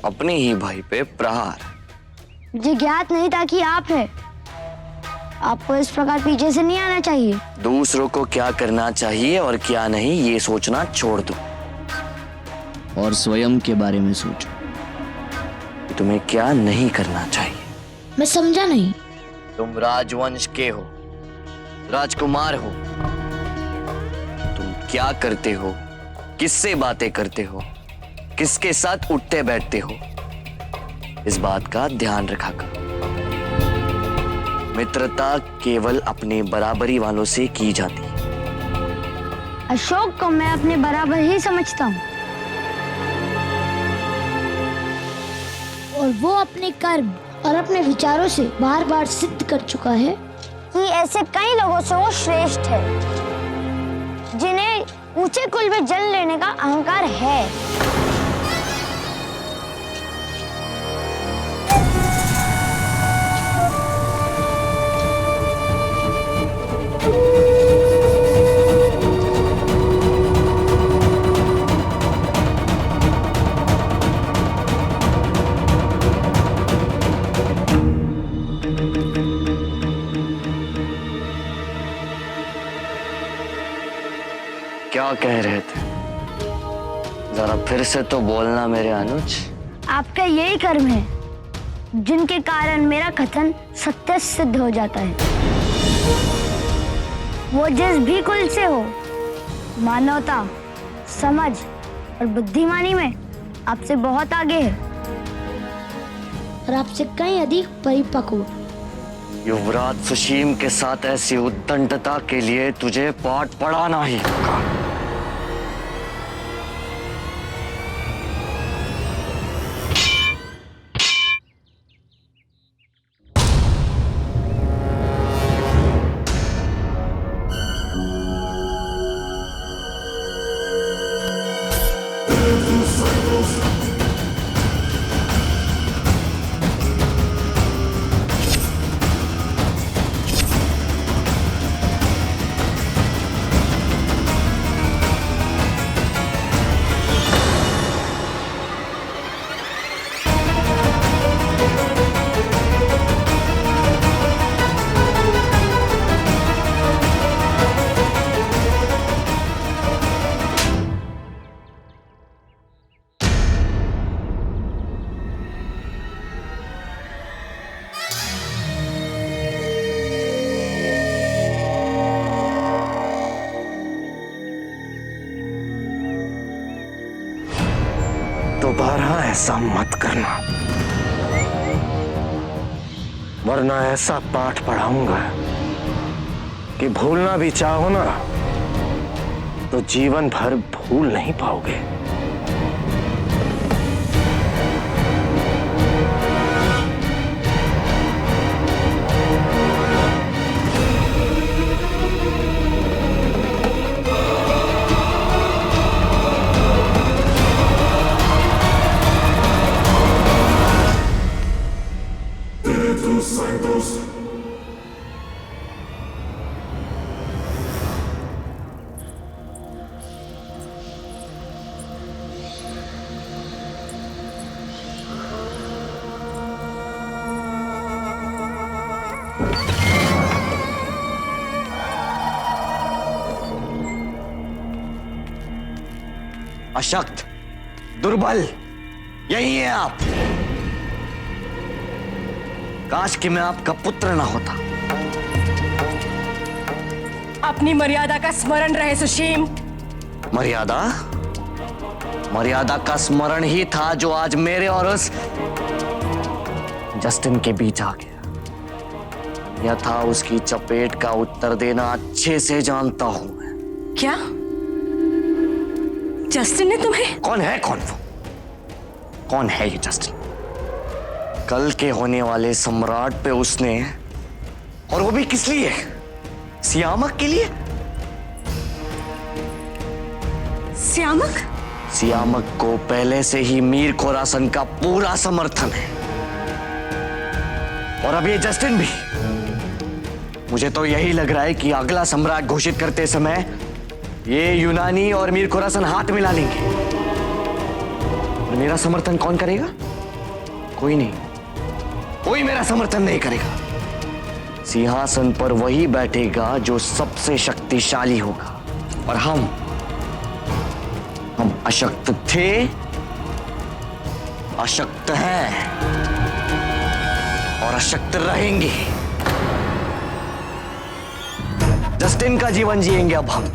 अपने ही भाई पे प्रहार। मुझे ज्ञात नहीं था कि आप हैं। आपको इस प्रकार पीछे से नहीं आना चाहिए। दूसरों को क्या करना चाहिए और क्या नहीं ये सोचना छोड़ दो और स्वयं के बारे में सोचो कि तुम्हें क्या नहीं करना चाहिए। मैं समझा नहीं। तुम राजवंश के हो, राजकुमार हो। तुम क्या करते हो, किससे बातें करते हो, किसके साथ उठते बैठते हो, इस बात का ध्यान रखा करो। मित्रता केवल अपने बराबरी वालों से की जाती है। अशोक को मैं अपने बराबर ही समझता हूँ और वो अपने कर्म और अपने विचारों से बार बार सिद्ध कर चुका है कि ऐसे कई लोगों से वो श्रेष्ठ है जिन्हें ऊंचे कुल में जन्म लेने का अहंकार है। क्या कह रहे थे? जरा फिर से तो बोलना मेरे अनुज। आपका यही कर्म है जिनके कारण मेरा कथन सत्य सिद्ध हो जाता है। वो जिस भी कुल से हो, मानवता, समझ और बुद्धिमानी में आपसे बहुत आगे है और आपसे कहीं अधिक परिपक्व। युवराज सुशीम के साथ ऐसी उद्दंडता के लिए तुझे पाठ पढ़ाना ही होगा। दोबारा ऐसा मत करना, वरना ऐसा पाठ पढ़ाऊंगा कि भूलना भी चाहो ना तो जीवन भर भूल नहीं पाओगे। अशक्त, दुर्बल, यही है आप। काश कि मैं आपका पुत्र ना होता। अपनी मर्यादा का स्मरण रहे सुशीम। मर्यादा? मर्यादा का स्मरण ही था जो आज मेरे और उस जस्टिन के बीच आ गया। यह था उसकी चपेट का उत्तर देना अच्छे से जानता हूं मैं। क्या जस्टिन ने तुम्हें? कौन है वो? कौन है ये जस्टिन? कल के होने वाले सम्राट पे उसने, और वो भी किस लिए? सियामक के लिए। सियामक? सियामक को पहले से ही मीर खोरासन का पूरा समर्थन है और अब ये जस्टिन भी। मुझे तो यही लग रहा है कि अगला सम्राट घोषित करते समय ये यूनानी और मीर खोरासन हाथ मिला लेंगे। और मेरा समर्थन कौन करेगा? कोई नहीं, कोई मेरा समर्थन नहीं करेगा। सिंहासन पर वही बैठेगा जो सबसे शक्तिशाली होगा, और हम अशक्त थे, अशक्त हैं और अशक्त रहेंगे। जस्टिन का जीवन जिएंगे अब हम।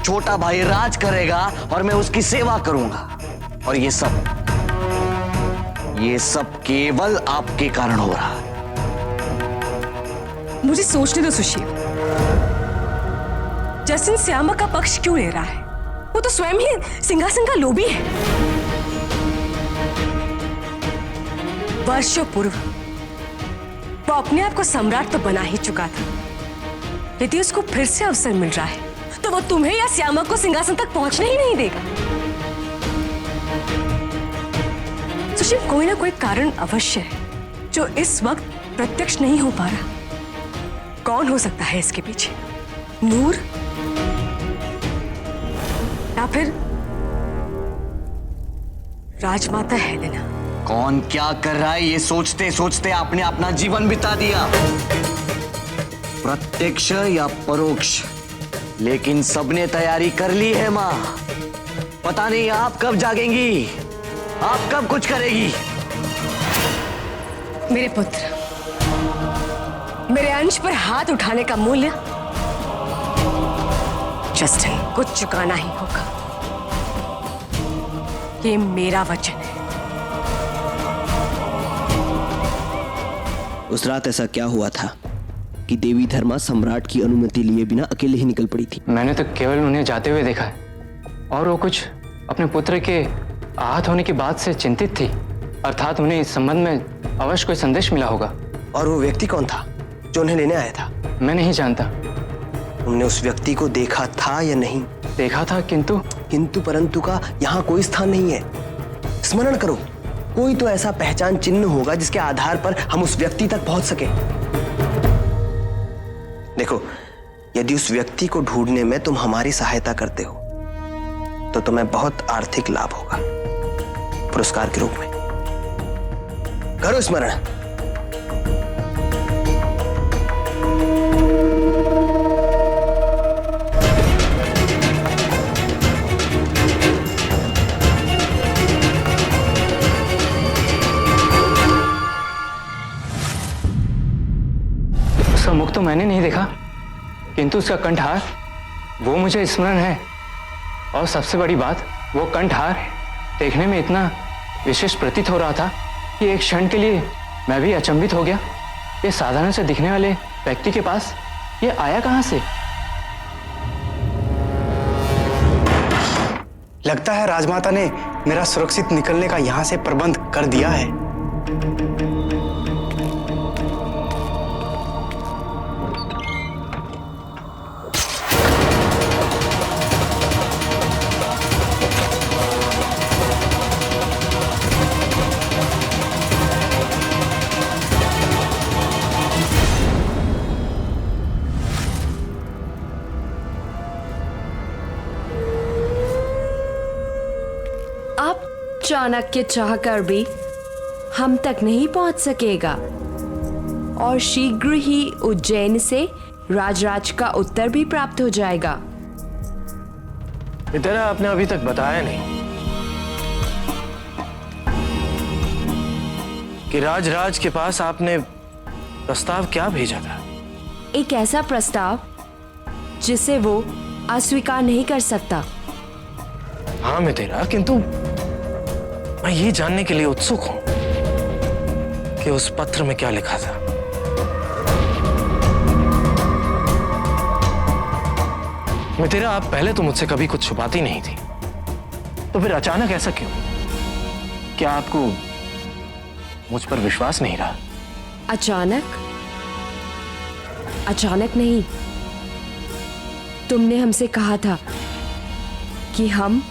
छोटा भाई राज करेगा और मैं उसकी सेवा करूंगा, और ये सब केवल आपके कारण हो रहा है। मुझे सोचने दो सुशील, जस्टिन श्यामक का पक्ष क्यों ले रहा है? वो तो स्वयं ही सिंहासन का लोभी है। वर्षों पूर्व वो अपने आप को सम्राट तो बना ही चुका था। यदि उसको फिर से अवसर मिल रहा है तो वो तुम्हें या श्यामक को सिंहासन तक पहुंचने ही नहीं देगा। सुशील, कोई ना कोई कारण अवश्य है जो इस वक्त प्रत्यक्ष नहीं हो पा रहा। कौन हो सकता है इसके पीछे? नूर या फिर राजमाता हेलेना? कौन क्या कर रहा है ये सोचते सोचते आपने अपना जीवन बिता दिया, प्रत्यक्ष या परोक्ष, लेकिन सबने तैयारी कर ली है मां। पता नहीं आप कब जागेंगी, आप कब कुछ करेगी। मेरे पुत्र, मेरे अंश पर हाथ उठाने का मूल्य जस्टिन को चुकाना ही होगा। ये मेरा वचन है। उस रात ऐसा क्या हुआ था कि देवी धर्मा सम्राट की अनुमति लिए बिना अकेले ही निकल पड़ी थी? मैंने तो केवल उन्हें जाते हुए देखा है, और वो कुछ अपने पुत्र के आहत होने की बात से चिंतित थी। अर्थात उन्हें इस संबंध में अवश्य कोई संदेश मिला होगा। और वो व्यक्ति कौन था जो उन्हें लेने आया था? मैं नहीं जानता। तुमने उस व्यक्ति को देखा था या नहीं? देखा था, किंतु परंतु का यहाँ कोई स्थान नहीं है। स्मरण करो, कोई तो ऐसा पहचान चिन्ह होगा जिसके आधार पर हम उस व्यक्ति तक पहुंच सके। देखो, यदि उस व्यक्ति को ढूंढने में तुम हमारी सहायता करते हो तो तुम्हें बहुत आर्थिक लाभ होगा पुरस्कार के रूप में। करो स्मरण। उसका मुख तो मैंने नहीं देखा, किंतु उसका कंठहार वो मुझे स्मरण है। और सबसे बड़ी बात, वो कंठहार देखने में इतना विशेष प्रतीत हो रहा था कि एक क्षण के लिए मैं भी अचंभित हो गया। ये साधारण से दिखने वाले व्यक्ति के पास ये आया कहां से? लगता है राजमाता ने मेरा सुरक्षित निकलने का यहां से प्रबंध कर दिया है। चाणक्य चाहकर भी हम तक नहीं पहुंच सकेगा, और शीघ्र ही उज्जैन से राजराज का उत्तर भी प्राप्त हो जाएगा। इतना आपने अभी तक बताया नहीं कि राजराज के पास आपने प्रस्ताव क्या भेजा था? एक ऐसा प्रस्ताव जिसे वो अस्वीकार नहीं कर सकता। हाँ मितेरा, किंतु मैं ये जानने के लिए उत्सुक हूं कि उस पत्र में क्या लिखा था। मितेरा, आप पहले तो मुझसे कभी कुछ छुपाती नहीं थी, तो फिर अचानक ऐसा क्यों? क्या आपको मुझ पर विश्वास नहीं रहा? अचानक नहीं। तुमने हमसे कहा था कि हम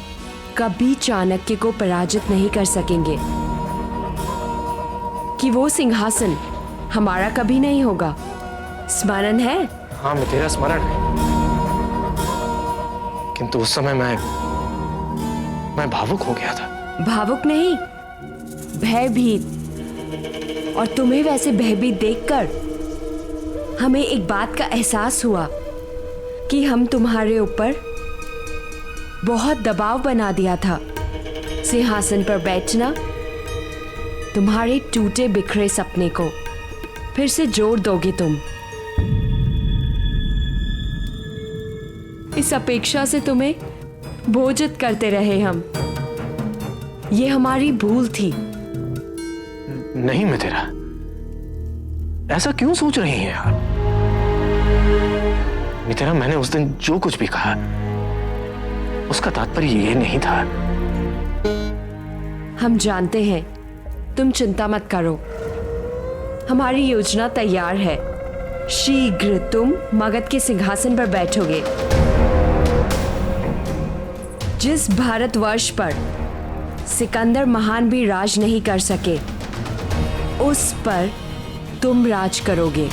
कभी चाणक्य को पराजित नहीं कर सकेंगे, कि वो सिंहासन हमारा कभी नहीं होगा। स्मरण है? हाँ मितेरा, स्मरण है, किंतु उस समय मैं भावुक हो गया था। भावुक नहीं, भयभीत। और तुम्हें वैसे भयभीत देखकर हमें एक बात का एहसास हुआ कि हम तुम्हारे ऊपर बहुत दबाव बना दिया था। सिंहासन पर बैठना तुम्हारे टूटे बिखरे सपने को फिर से जोड़ दोगे तुम। इस अपेक्षा से तुम्हें भोजित करते रहे हम। ये हमारी भूल थी। नहीं मिथिला, ऐसा क्यों सोच रही हैं यार? मिथिला, मैंने उस दिन जो कुछ भी कहा उसका तात्पर्य ये नहीं था। हम जानते हैं, तुम चिंता मत करो, हमारी योजना तैयार है। शीघ्र तुम मगध के सिंहासन पर बैठोगे। जिस भारतवर्ष पर सिकंदर महान भी राज नहीं कर सके, उस पर तुम राज करोगे।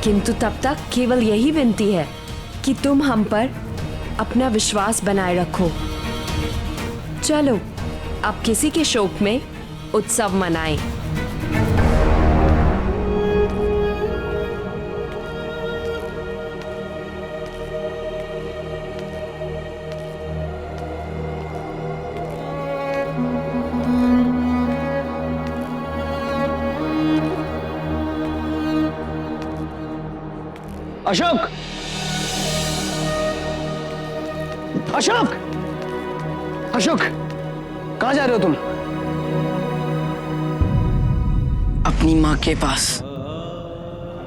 किंतु तब तक केवल यही विनती है कि तुम हम पर अपना विश्वास बनाए रखो। चलो अब किसी के शोक में उत्सव मनाएं। अशोक, अशोक, अशोक, कहां जा रहे हो तुम? अपनी माँ के पास,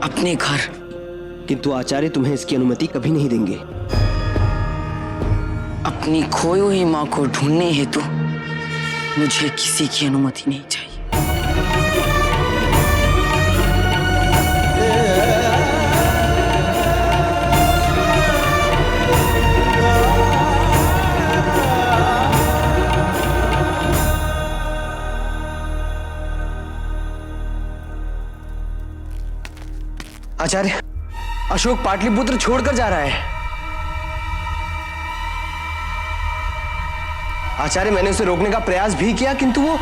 अपने घर। किंतु आचार्य तुम्हें इसकी अनुमति कभी नहीं देंगे। अपनी खोई हुई माँ को ढूंढने हेतु मुझे किसी की अनुमति नहीं चाहिए। आचार्य, अशोक पाटलिपुत्र छोड़कर जा रहा है। आचार्य, मैंने उसे रोकने का प्रयास भी किया किंतु वो